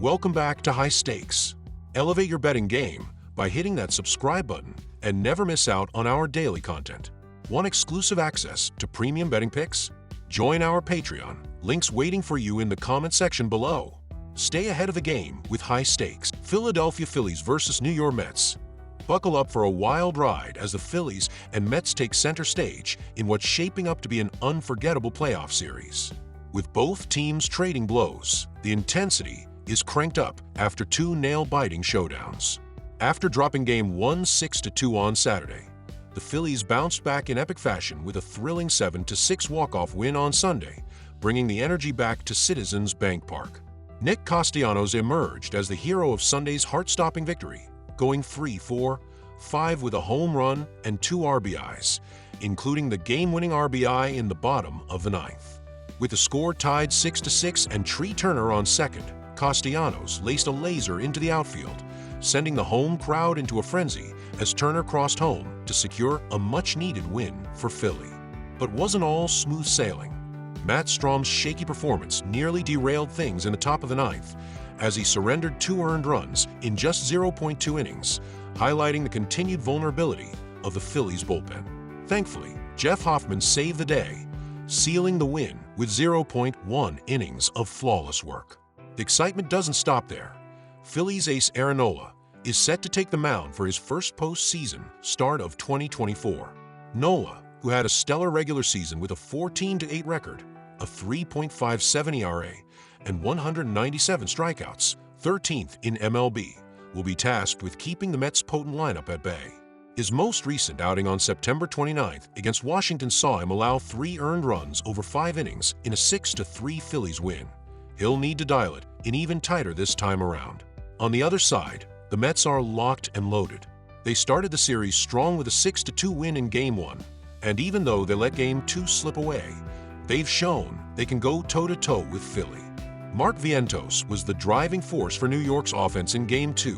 Welcome back to High Stakes. Elevate your betting game by hitting that subscribe button and never miss out on our daily content. Want exclusive access to premium betting picks? Join our Patreon. Links waiting for you in the comment section below. Stay ahead of the game with High Stakes. Philadelphia Phillies versus New York Mets. Buckle up for a wild ride as the Phillies and Mets take center stage in what's shaping up to be an unforgettable playoff series. With both teams trading blows, the intensity is cranked up after two nail-biting showdowns. After dropping Game 1 6-2 on Saturday, the Phillies bounced back in epic fashion with a thrilling 7-6 walk-off win on Sunday, bringing the energy back to Citizens Bank Park. Nick Castellanos emerged as the hero of Sunday's heart-stopping victory, going 3-for-5 with a home run and 2 RBIs, including the game-winning RBI in the bottom of the ninth. With the score tied 6-6 and Tree Turner on second, Castellanos laced a laser into the outfield, sending the home crowd into a frenzy as Turner crossed home to secure a much-needed win for Philly. But wasn't all smooth sailing. Matt Strom's shaky performance nearly derailed things in the top of the ninth as he surrendered 2 earned runs in just 0.2 innings, highlighting the continued vulnerability of the Phillies' bullpen. Thankfully, Jeff Hoffman saved the day, sealing the win with 0.1 innings of flawless work. The excitement doesn't stop there. Phillies ace Aaron Nola is set to take the mound for his first postseason start of 2024. Nola, who had a stellar regular season with a 14-8 record, a 3.57 ERA, and 197 strikeouts, 13th in MLB, will be tasked with keeping the Mets' potent lineup at bay. His most recent outing on September 29th against Washington saw him allow 3 earned runs over 5 innings in a 6-3 Phillies win. He'll need to dial it in even tighter this time around. On the other side, the Mets are locked and loaded. They started the series strong with a 6-2 win in Game 1, and even though they let Game 2 slip away, they've shown they can go toe-to-toe with Philly. Mark Vientos was the driving force for New York's offense in Game 2,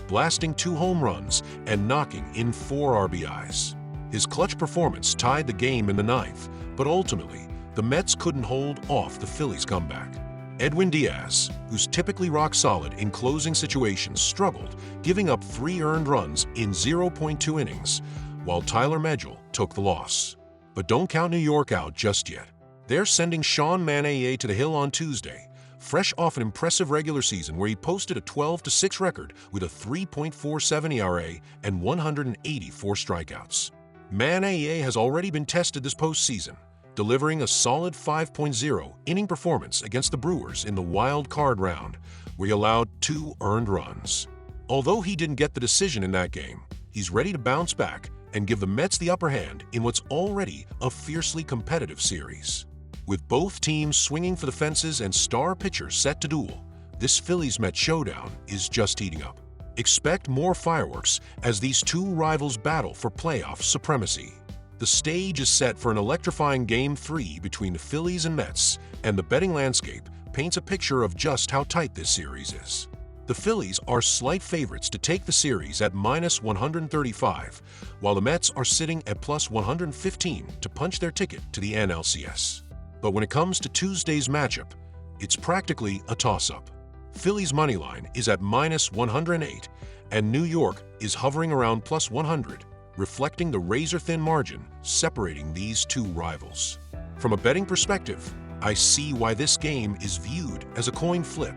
blasting 2 home runs and knocking in 4 RBIs. His clutch performance tied the game in the ninth, but ultimately, the Mets couldn't hold off the Phillies' comeback. Edwin Diaz, who's typically rock-solid in closing situations, struggled, giving up 3 earned runs in 0.2 innings, while Tyler Megill took the loss. But don't count New York out just yet. They're sending Sean Manaea to the hill on Tuesday, fresh off an impressive regular season where he posted a 12-6 record with a 3.47 ERA and 184 strikeouts. Manaea has already been tested this postseason, delivering a solid 5.0 inning performance against the Brewers in the wild card round, where he allowed 2 earned runs. Although he didn't get the decision in that game, he's ready to bounce back and give the Mets the upper hand in what's already a fiercely competitive series. With both teams swinging for the fences and star pitchers set to duel, this Phillies-Mets showdown is just heating up. Expect more fireworks as these two rivals battle for playoff supremacy. The stage is set for an electrifying Game 3 between the Phillies and Mets, and the betting landscape paints a picture of just how tight this series is. The Phillies are slight favorites to take the series at -135, while the Mets are sitting at +115 to punch their ticket to the NLCS. But when it comes to Tuesday's matchup, it's practically a toss-up. Phillies' moneyline is at -108, and New York is hovering around +100, reflecting the razor-thin margin separating these two rivals. From a betting perspective, I see why this game is viewed as a coin flip,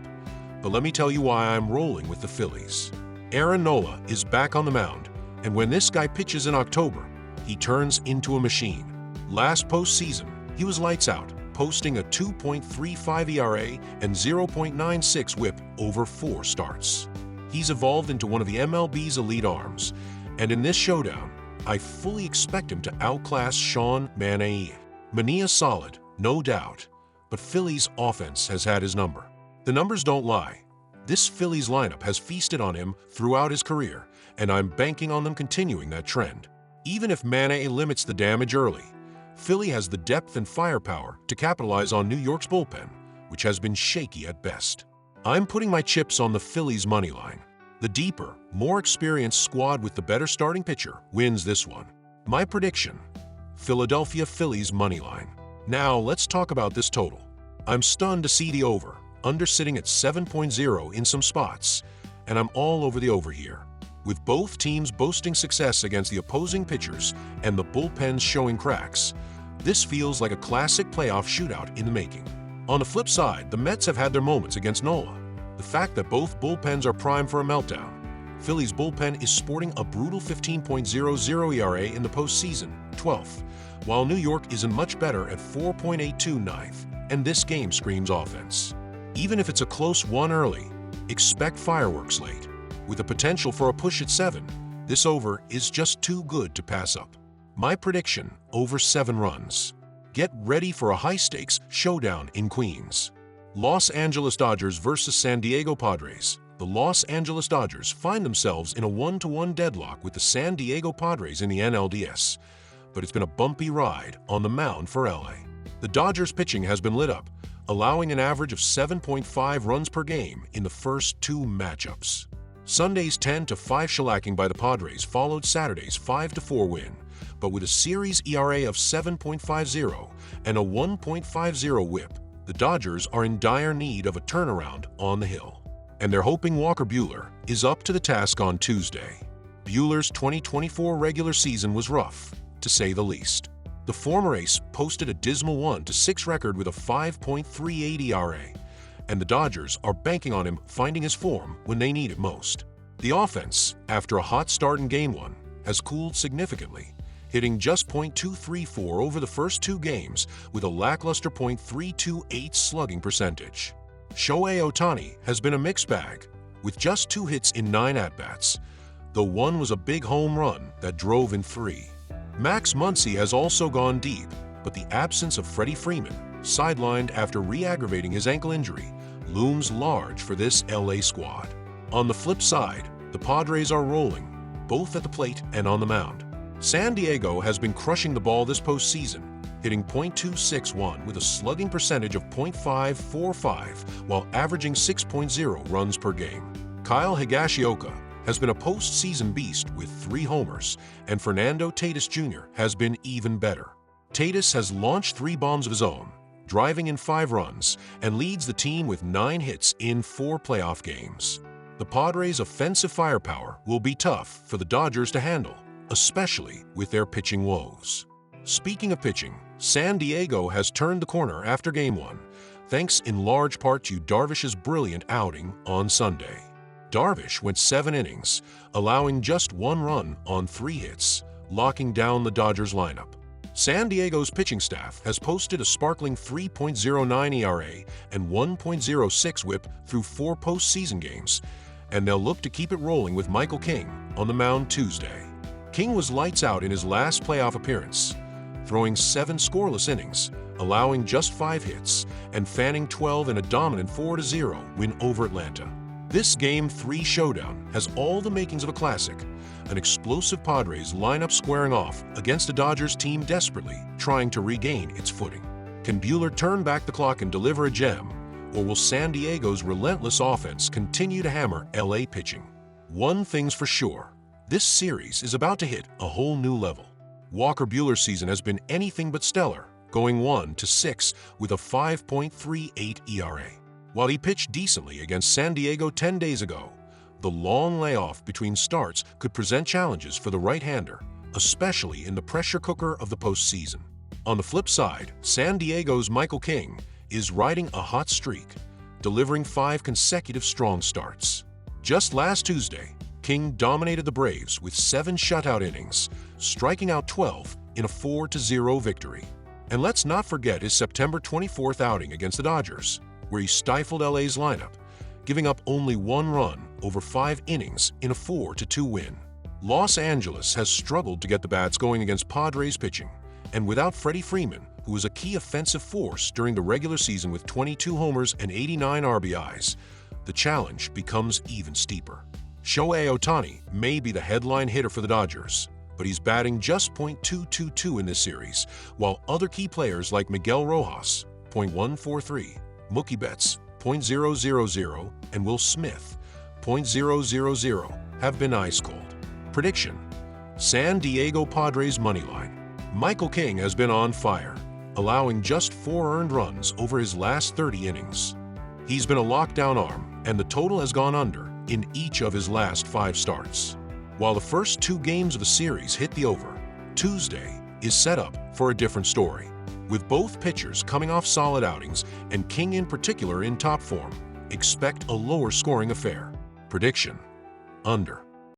but let me tell you why I'm rolling with the Phillies. Aaron Nola is back on the mound, and when this guy pitches in October, he turns into a machine. Last postseason, he was lights out, posting a 2.35 ERA and 0.96 WHIP over 4 starts. He's evolved into one of the MLB's elite arms, and in this showdown, I fully expect him to outclass Sean Manaea. Manea's solid, no doubt, but Phillies' offense has had his number. The numbers don't lie. This Phillies lineup has feasted on him throughout his career, and I'm banking on them continuing that trend. Even if Manaea limits the damage early, Philly has the depth and firepower to capitalize on New York's bullpen, which has been shaky at best. I'm putting my chips on the Phillies' money line. The deeper, more experienced squad with the better starting pitcher wins this one. My prediction: Philadelphia Phillies money line. Now let's talk about this total. I'm stunned to see the over, under sitting at 7.0 in some spots, and I'm all over the over here. With both teams boasting success against the opposing pitchers and the bullpens showing cracks, this feels like a classic playoff shootout in the making. On the flip side, the Mets have had their moments against Nola. The fact that both bullpens are primed for a meltdown. Philly's bullpen is sporting a brutal 15.00 ERA in the postseason, 12th, while New York isn't much better at 4.82 ninth, and this game screams offense. Even if it's a close one early, expect fireworks late. With the potential for a push at 7, this over is just too good to pass up. My prediction, over 7 runs. Get ready for a high-stakes showdown in Queens. Los Angeles Dodgers versus San Diego Padres. The Los Angeles Dodgers find themselves in a 1-1 deadlock with the San Diego Padres in the NLDS, but it's been a bumpy ride on the mound for LA. The Dodgers pitching has been lit up, allowing an average of 7.5 runs per game in the first 2 matchups. Sunday's 10-5 shellacking by the Padres followed Saturday's 5-4 win, but with a series ERA of 7.50 and a 1.50 whip, the Dodgers are in dire need of a turnaround on the hill. And they're hoping Walker Buehler is up to the task on Tuesday. Buehler's 2024 regular season was rough, to say the least. The former ace posted a dismal 1-6 record with a 5.38 ERA, and the Dodgers are banking on him finding his form when they need it most. The offense, after a hot start in Game 1, has cooled significantly, hitting just .234 over the first 2 games with a lackluster .328 slugging percentage. Shohei Ohtani has been a mixed bag, with just 2 hits in 9 at-bats, though one was a big home run that drove in 3. Max Muncy has also gone deep, but the absence of Freddie Freeman, sidelined after re-aggravating his ankle injury, looms large for this LA squad. On the flip side, the Padres are rolling, both at the plate and on the mound. San Diego has been crushing the ball this postseason, hitting .261 with a slugging percentage of .545 while averaging 6.0 runs per game. Kyle Higashioka has been a postseason beast with 3 homers, and Fernando Tatis Jr. has been even better. Tatis has launched 3 bombs of his own, driving in 5 runs, and leads the team with 9 hits in 4 playoff games. The Padres' offensive firepower will be tough for the Dodgers to handle, especially with their pitching woes. Speaking of pitching, San Diego has turned the corner after Game 1, thanks in large part to Darvish's brilliant outing on Sunday. Darvish went 7 innings, allowing just 1 run on 3 hits, locking down the Dodgers lineup. San Diego's pitching staff has posted a sparkling 3.09 ERA and 1.06 whip through 4 postseason games, and they'll look to keep it rolling with Michael King on the mound Tuesday. King was lights out in his last playoff appearance, throwing 7 scoreless innings, allowing just 5 hits, and fanning 12 in a dominant 4-0 win over Atlanta. This Game 3 showdown has all the makings of a classic, an explosive Padres lineup squaring off against a Dodgers team desperately trying to regain its footing. Can Buehler turn back the clock and deliver a gem, or will San Diego's relentless offense continue to hammer LA pitching? One thing's for sure, this series is about to hit a whole new level. Walker Buehler's season has been anything but stellar, going 1-6 with a 5.38 ERA. While he pitched decently against San Diego 10 days ago, the long layoff between starts could present challenges for the right-hander, especially in the pressure cooker of the postseason. On the flip side, San Diego's Michael King is riding a hot streak, delivering 5 consecutive strong starts. Just last Tuesday, King dominated the Braves with 7 shutout innings, striking out 12 in a 4-0 victory. And let's not forget his September 24th outing against the Dodgers, where he stifled LA's lineup, giving up only 1 run over 5 innings in a 4-2 win. Los Angeles has struggled to get the bats going against Padres pitching, and without Freddie Freeman, who was a key offensive force during the regular season with 22 homers and 89 RBIs, the challenge becomes even steeper. Shohei Ohtani may be the headline hitter for the Dodgers, but he's batting just .222 in this series, while other key players like Miguel Rojas, .143, Mookie Betts, .000, and Will Smith, .000, have been ice cold. Prediction: San Diego Padres moneyline. Michael King has been on fire, allowing just 4 earned runs over his last 30 innings. He's been a lockdown arm, and the total has gone under in each of his last 5 starts. While the first 2 games of the series hit the over, Tuesday is set up for a different story. With both pitchers coming off solid outings and King in particular in top form, expect a lower scoring affair. Prediction: under.